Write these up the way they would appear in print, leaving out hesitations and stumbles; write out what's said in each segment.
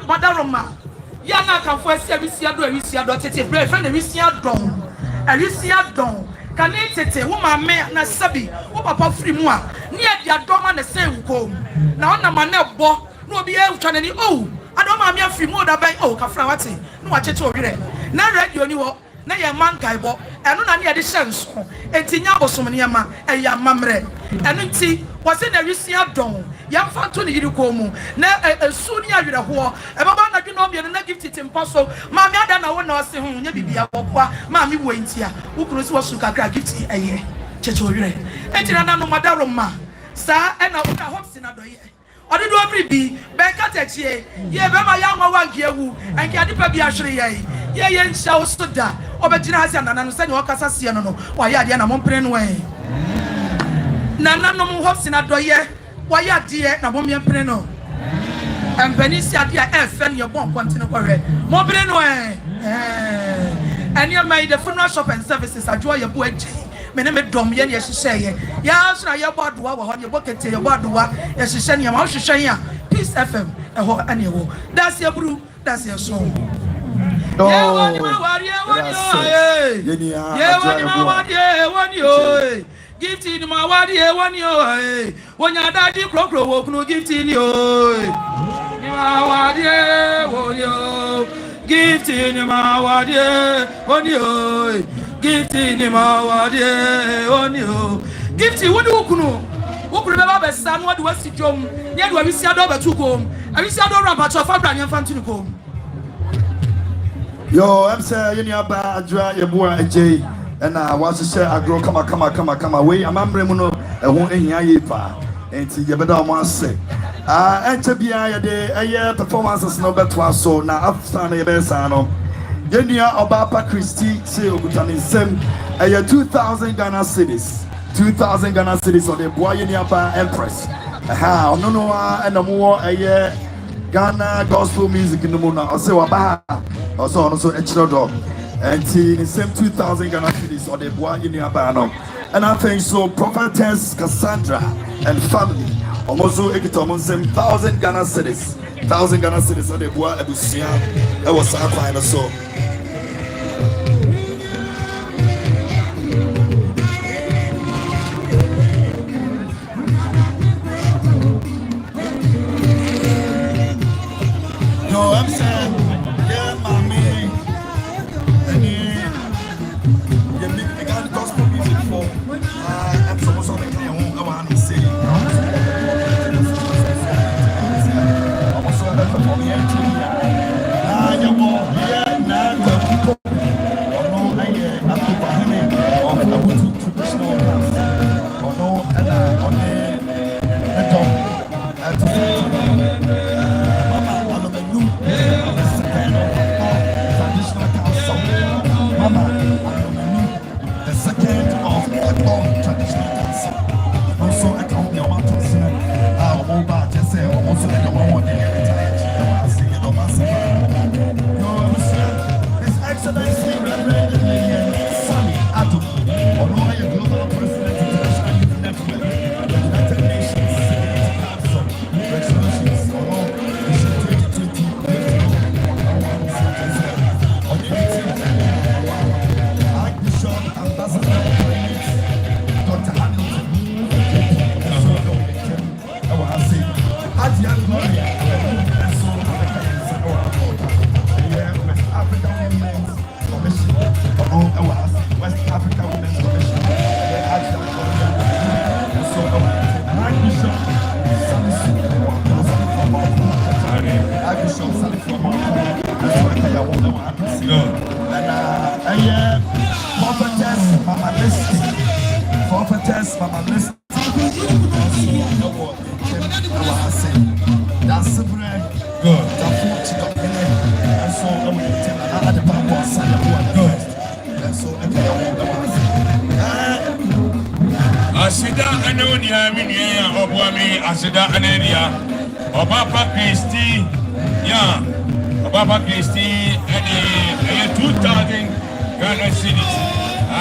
Madaroma. Yana can first Evisia do tete brave friend Evisia don. Evisia don. Can it tete woman me na sabi wo papa free mu a near dia doma na say wo na ona ma na bo no be e twanani oh adoma me free mu da ban oh kafra wate no wa cheche owere na radio ni wo na ye man gaibo eno na ne de hyenso entinya abosom ne ma e ya mamre eno nti wo se na Evisia don yamfa to ne yiri ko mu na esu ni awere ho e baba na dwene obi na gift it imposo ma me ada na wo na ose ho nya bibia bokwa ma me wo ntia wo kuro si wo su kakra gift eye cheche owere entina na no Madaroma sa e na wo ka hopsi na doye odi do obri bi be ka techie ye be ma ya nwa wangi ewu enke ade pa bi ahwere ye ye ncha wo soda obegina hasi anana no se ne wo kasa sie no wa ya ade na mompre no nana no mo hopsi na doye why are dear na bomb pene no and Benicia dear FN your bomb continue correct mobile no and you made the funeral shop and services enjoy your boy me name dom ye ye hye ya so na ye bodoa wo ho ye bucket ye bodoa ye hye ne ma hye ya Peace FM e ho ane wo that's your brew that's your song ye woni ma wari woni gift in my wadi e woni o wonya dadi krokro wo kunu gift in yo ni ma wadi e woni o gift in my wadi e woni o gift in my wadi e woni o gift woni wokunu be ba sa no de wasi dwom ne de Evisia do betu kom Evisia do ramba cho fa bra ne fantini kom yo am say you ni aba adwa ye bo ajay and I was to say, I grow come away. I'm Amremuno, a won't in Yayipa, and see you better once say. Enter behind a year performances no better so now after the Besano. Genia Obapa Christie, say Ogutani Sem, a year 2000 Ghana cities. 2000 Ghana cities on the Boyaniapa Empress. Aha, no, and no more a year Ghana gospel music in the moon. Also, also a children. And the same 2000 Ghana cities on the bois in Yabano. And I think so, Prophetess Cassandra and family almost so 1,000 Ghana cities. 1,000 Ghana cities on the bois Ebusia. That was our final so. Yo, I'm saying, yeah, mommy. I'm supposed to be I want to say. I'm also from Prophetess Mama List. That's the bread. Good. And so I will tell another papa son of one. Good. And so Asida Anonia Minia Obwami Asida Anania Obapa Christi yeah Obapa Christi and 2000 Ghana cities. I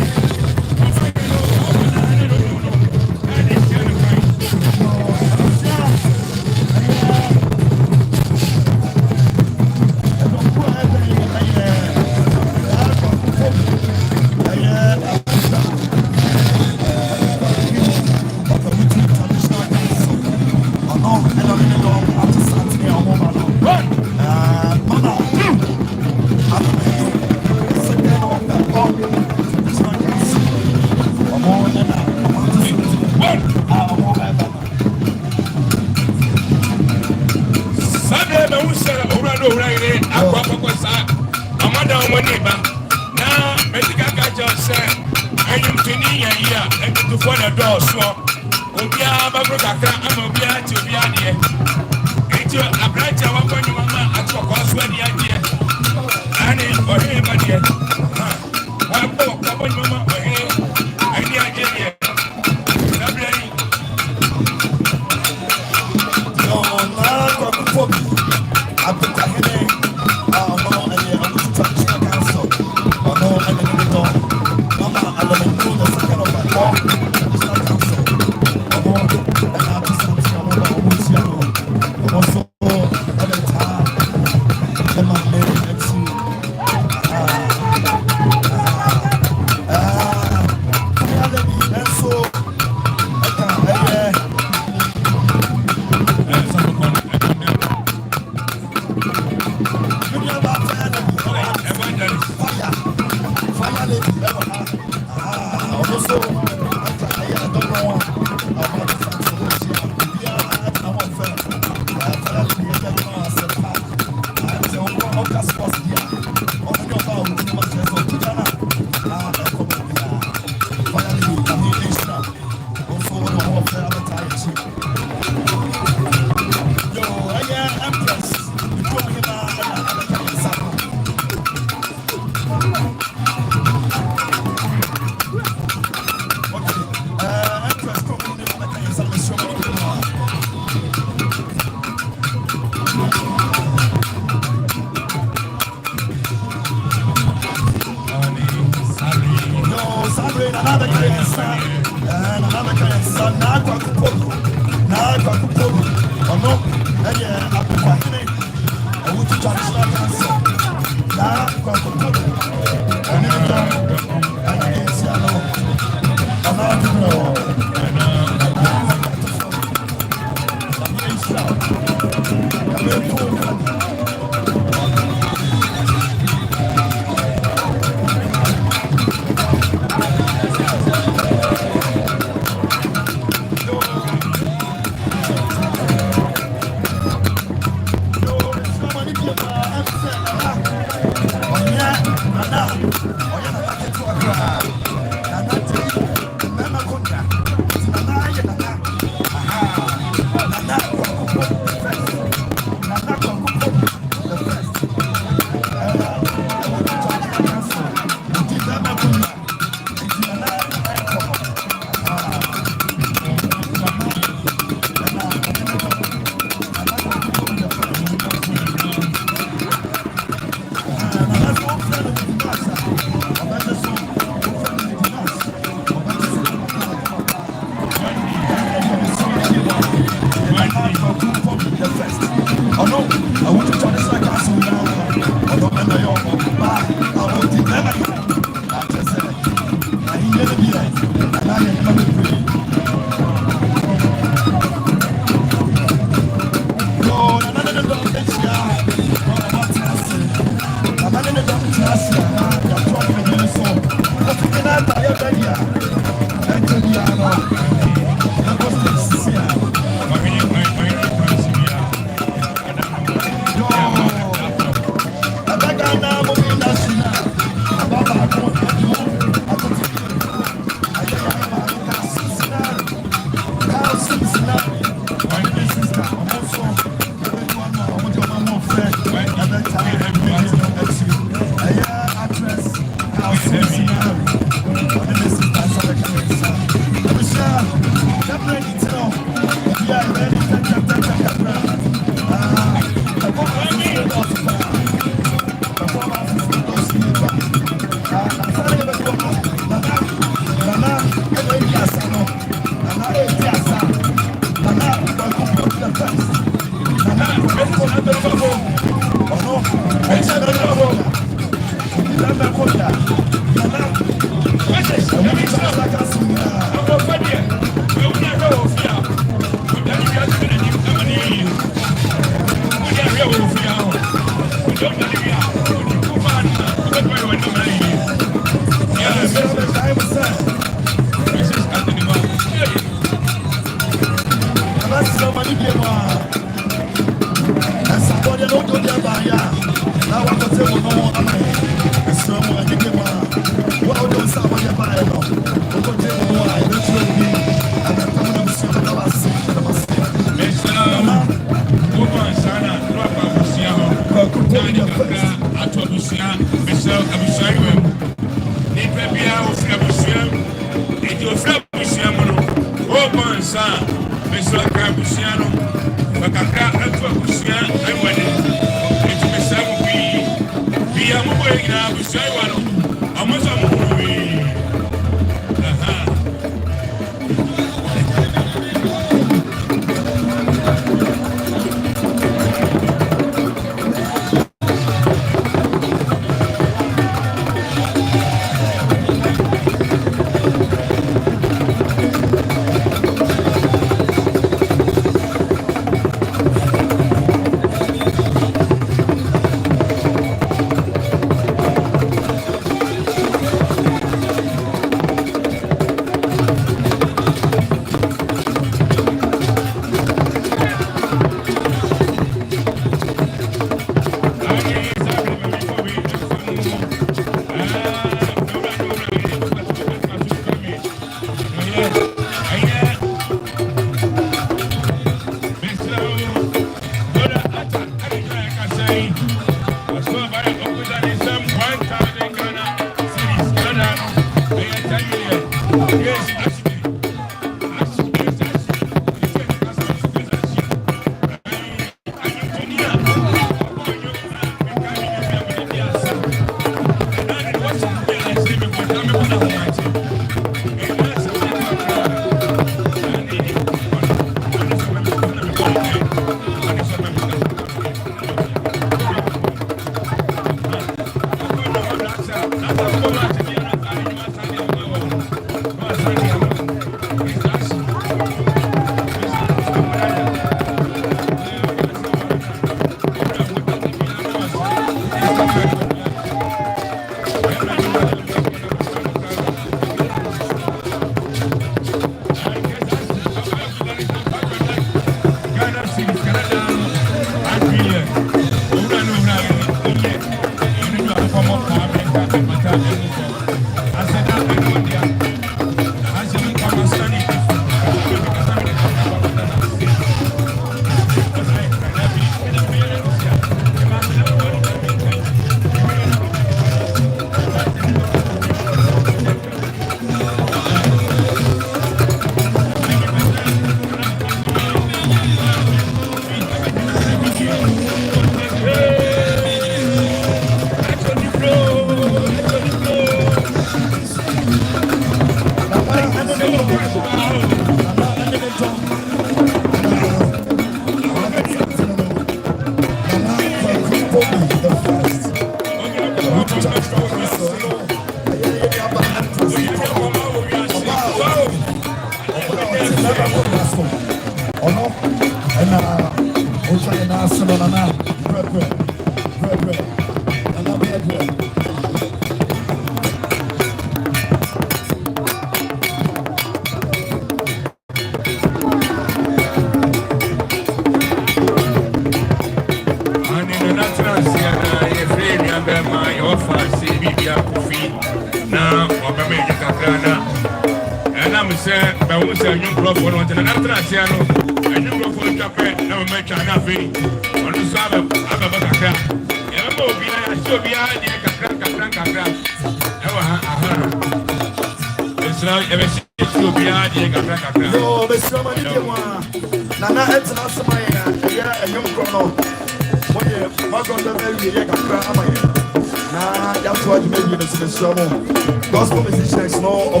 Gospel musicians, no,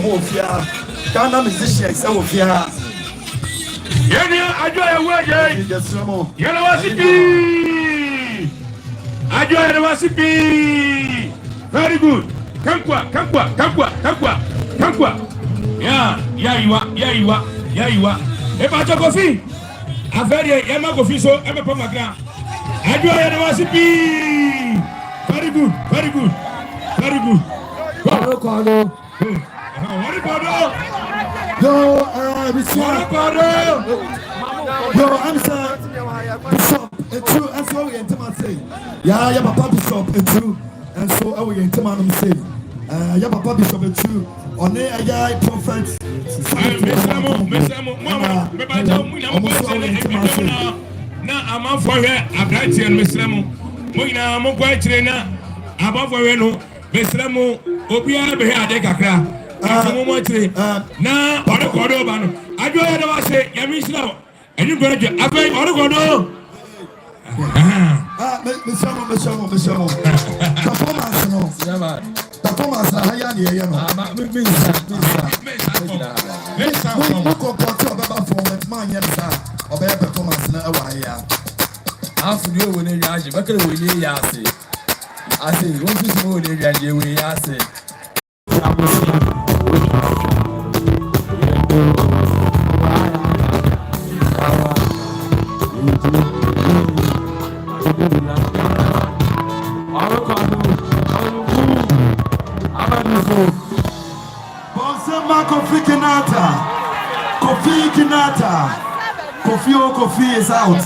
Ghana musicians, yeah. I do a word, yellow I do a recipe. Very good. Come qua. Yeah, you are. If I took coffee, I've had a Emma coffee, so I'm a pomagra. I do a recipe. Very good. Yo, I'm sorry. Bishop, it's true. That's what we intimacy. Yeah, Papa Bishop, it's true. And so we intimacy say. Yeah, Papa Bishop, it's true. On the AI prophets. Now I'm for here. I'm right here, Miss Lemo. I'm quite trainer. Above Reno, Miss Lemo, Obia, Behadekakra. Now, what a cordoban. I do ever say, Yamisla, and you go to Abbey or go. Performance, Kofi is out.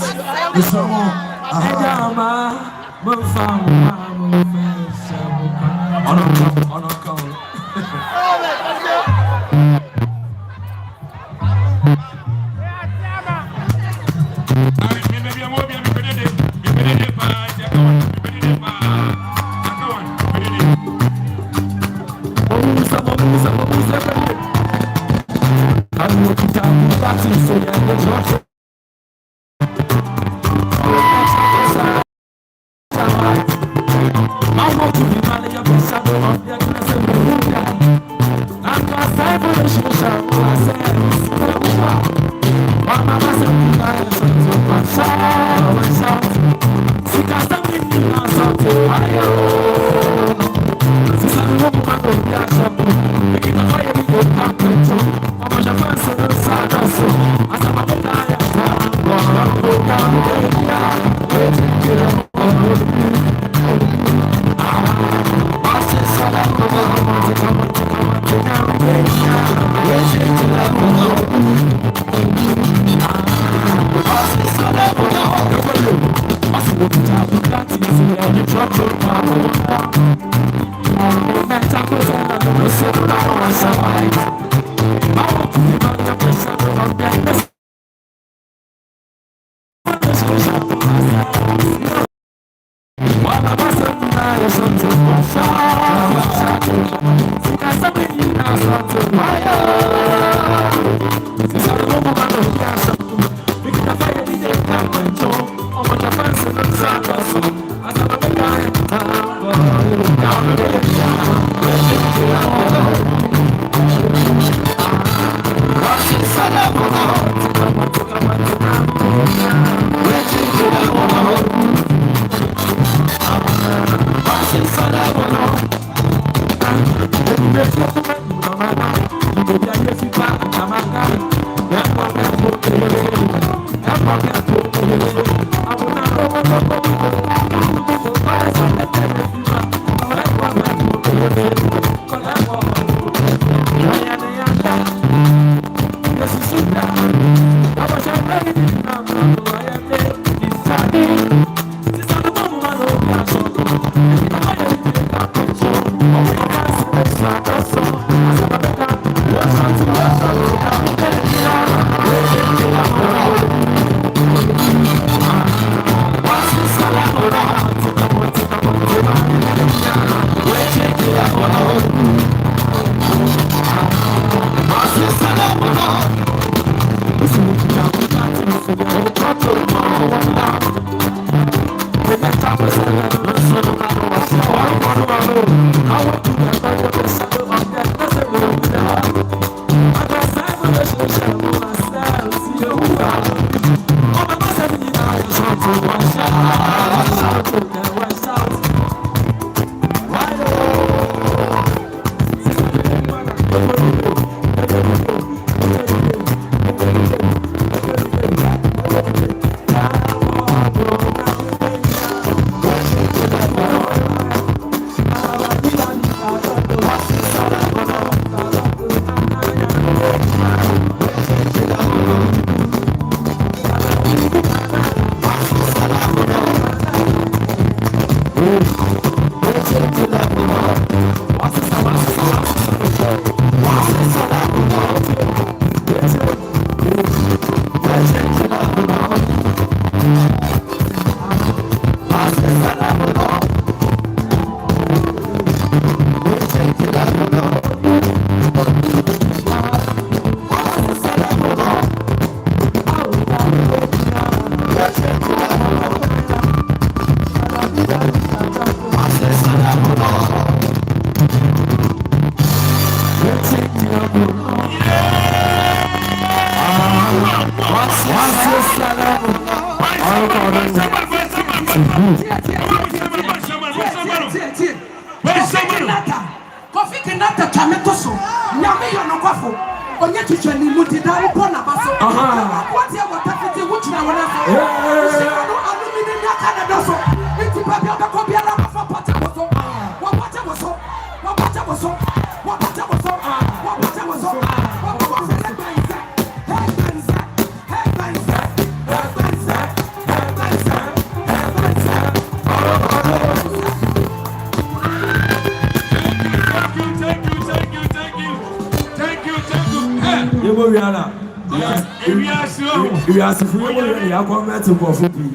We are suffering when you are coming to Baffour Kyei.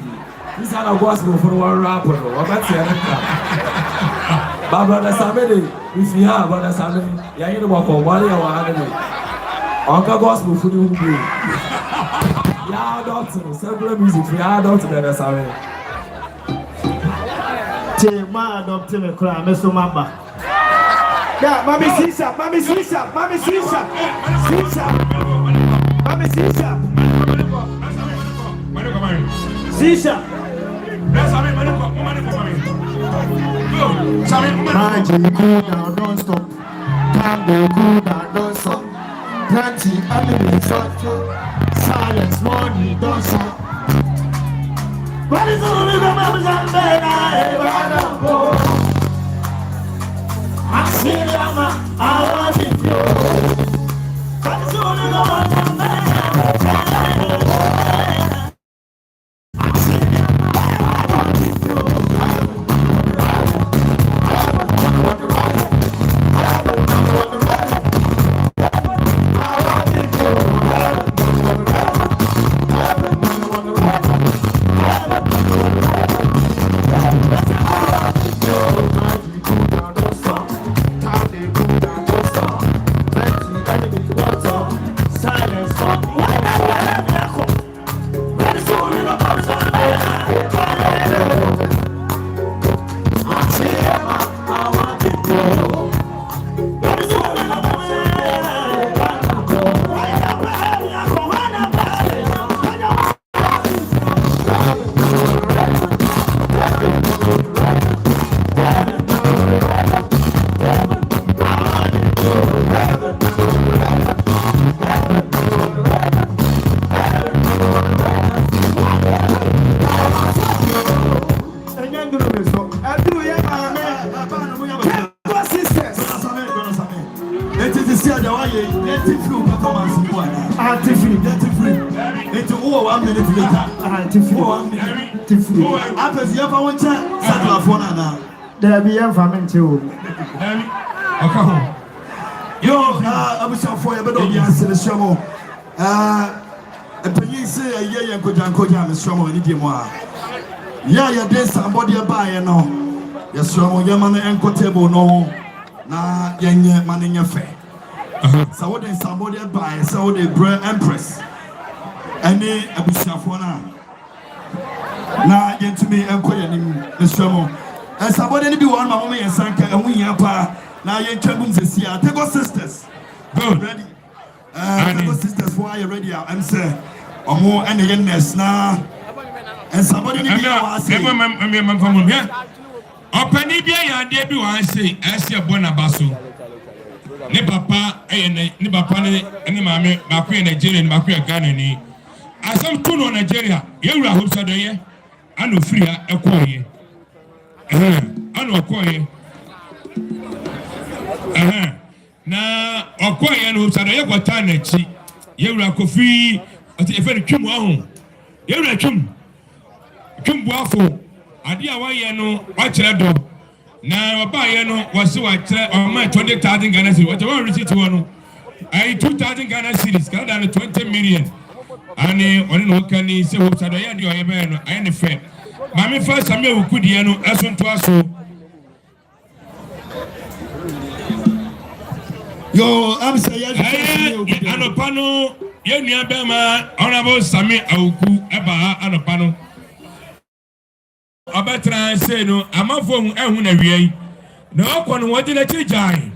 This is how gospel for one rapper. What about the Brother Samedi, if you have Brother Samedi, you are in the walk of 1 year or another. Uncle gospel for you. Yeah, doctor, several music, we are doctor, Brother Samedi. My doctor, me cry, Mr. Mamba. Yeah, Mommy Sisa, Mommy Sisa, Mommy Sisa, Sisa, Mommy Sisa. Sisha. Magic cool down, don't stop. Tango cool down, don't stop. Plenty enemies up. Silence, money, don't stop. What is all the members and then I don't go. I see Lama, I want it. What is all the members and then young girl, so I do sisters. It is the free performance. Free. Into 1 minute later. Free. After the other one, there be information too. Yo, I was for a bit of the answer the show. A police say a year and could jam is from any more. Yeah, there's somebody a buyer no. Yes, your man and table no. Na yenye man in your fair. So what is somebody a buyer, so they bread empress. And they a bushafona. Na yen to me and quitting the show. And somebody be one mommy and sanka and we are pa. Now yen chambums is here. Take our sisters. Good. Ready. Take our sisters for you ready. I'm saying. Or more any youngness now. And somebody need to say, Open Ibia and debut, I say, as your Bonabasso. Ne papa, ne papa, and the mammy, Baku Nigeria, and Baku Ghana. As some Kuno Nigeria, you are hopes of the year. I know free a quarry. I know a quarry. Now, a quarry and hopes of the year, what time you are coffee. I think very cum on. You're a cum Baffour. I dear why no, watch that dog. Now, a buyer was so I on my 20,000 Ghana cedis. Whatever receipt one, I 2,000 Ghana cedis, got down to 20 million. And on can he say, what's at the end of your man? I am a friend. Mammy first, I may could you as one to us. Yo, I'm saying, Anopano, Yenia Bema, Honorable Sami Auku, Eba, Anopano. Abetra say no, I'm a phone and a way. No one wanted a giant.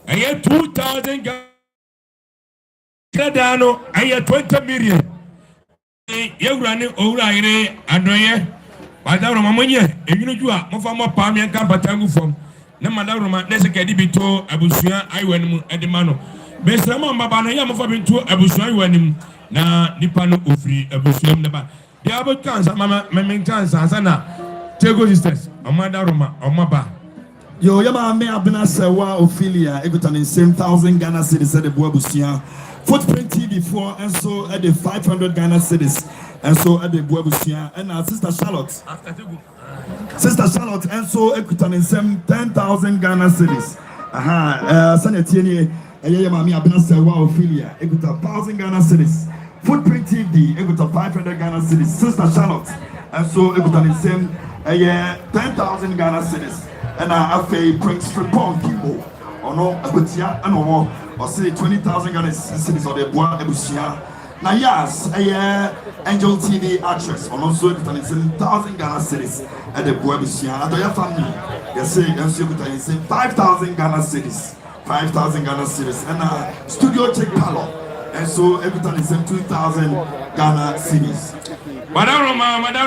I had 2,000 Gradano, I had 20 million. You're running over Andrea, Madame Mamonia, and you know you are more palm and Campatango from. No matter what, there's a cadibito, Abusia, I went at the mano. Best Ramon Babana Yamafa to Abusia, when him na Nipano Ufri, Abusiam Naba. The other chance, Mamma, Mamma Chance, Asana, Tego sisters, Amanda Roma, Omaba. Yo, Yama may have been a Sewa Ophelia, Egutan in same 1,000 Ghana cedis at the Buabusia. Footprint TV 4 and so at the 500 Ghana cedis and so at the Buabusia and our sister Charlotte. Sister Charlotte and so Equaton in some 10,000 Ghana cedis. Sanitini, Yamami Abena Sewa Ophelia, Equaton 1,000 Ghana cedis. Footprint TV, Equaton 500 Ghana cedis. Sister Charlotte and so Equaton in some 10,000 Ghana cedis. And I have a Prince Fripon people. Or no, Abutia and more. Or say 20,000 Ghana cedis or the Bois Ebusia. Now, yes, Angel TV actress, or also 7,000 Ghana cedis at the Buabusia. At your family, you say, 5,000 Ghana cedis, 5,000 Ghana cedis, and studio check palo, and so every time is 2,000 Ghana cedis. Madame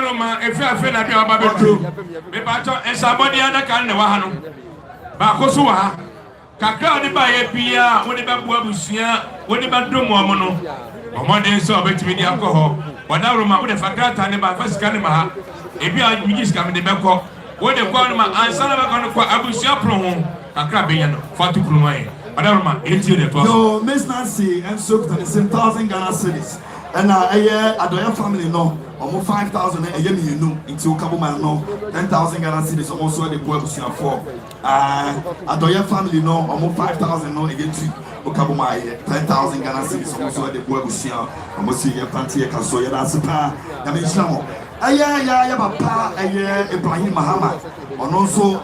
Roma, if you are afraid of your barbecue, and somebody other can never handle. Bakosua, Kakao, the Baye Pia, when the Buabusia, when the Badum. Monday so bet me the alcohol. But now Roma with the Fagrata and the first Canima. If you are Migis coming the Beko, when the Quanima and Sanaba Abusia Pro, a crabbing for 2 Prumai. But Roma, it's you the no, Miss Nancy and so that is 1,000 Ghana cedis. And a year at your family no, almost 5,000 a year you know, into Kabuma no, 10,000 Ghana cedis almost the Buabusia 4. At your family no, almost 5,000 no again to. Okabuma 10,000 Ghana cedis also at the Buabusia, almost see your panty, can so you're not super. I mean, Shamo. Aya, Papa, Ibrahim Muhammad, and also.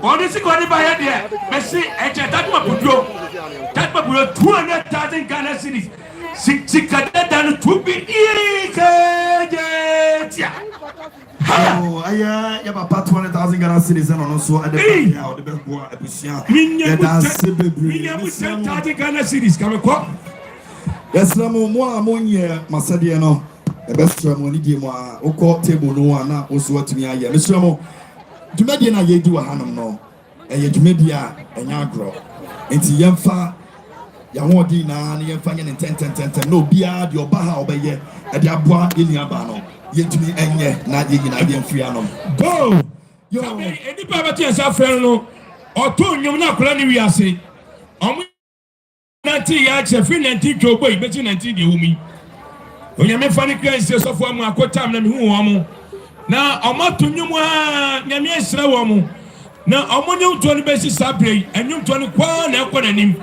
What is it going to buy here? Messi, and that 200,000 Ghana cedis. 6 than 2 billion. Oh, yeah, about 200,000 Ghana cedis and also at the best boy, Abusia. 10,000 Ghana cedis, come a cop. Yes, more ammonia, Masadiano, the best money game, or court table, no one, also what to me. Mr. Mo, to Mediana, ye do a hanum no, and yet media and Yagro. Into Yamfa, Yamodina, and Yamfan and 10, no beard, your Baha obey at the Abua in Yabano. yɛntumi ɛnyɛ na adeɛ nyinaa deɛ mfiri anom. Go! Yo, any poverty and suffering, or 2 nnwom na akora ne wiase. Omo 90 years, free 19 job boy, between 19 de wumi. Onyame fa ne Christ so fo amu akotam na me hu omo. Na omo to nnwom a nyame esra wo mo. Na omo nnwom to ne besi sabre, nnwom to ne kwa na ekọ nanim.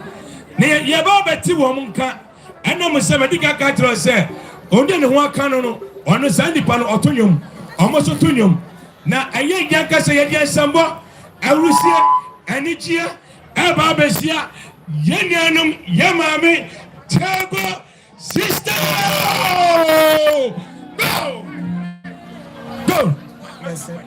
Na ye ba beti wo mo nka. Ena mo se medika ka tro se, onde ne ho aka no ono sandi pa no oto nnwom. Omo so to nnwom. Na aye gya ka se ye dia sambo, awusie, anichie, eba besia, ye nuanom, ye mame, table sister. Go! Go! Yes, sir.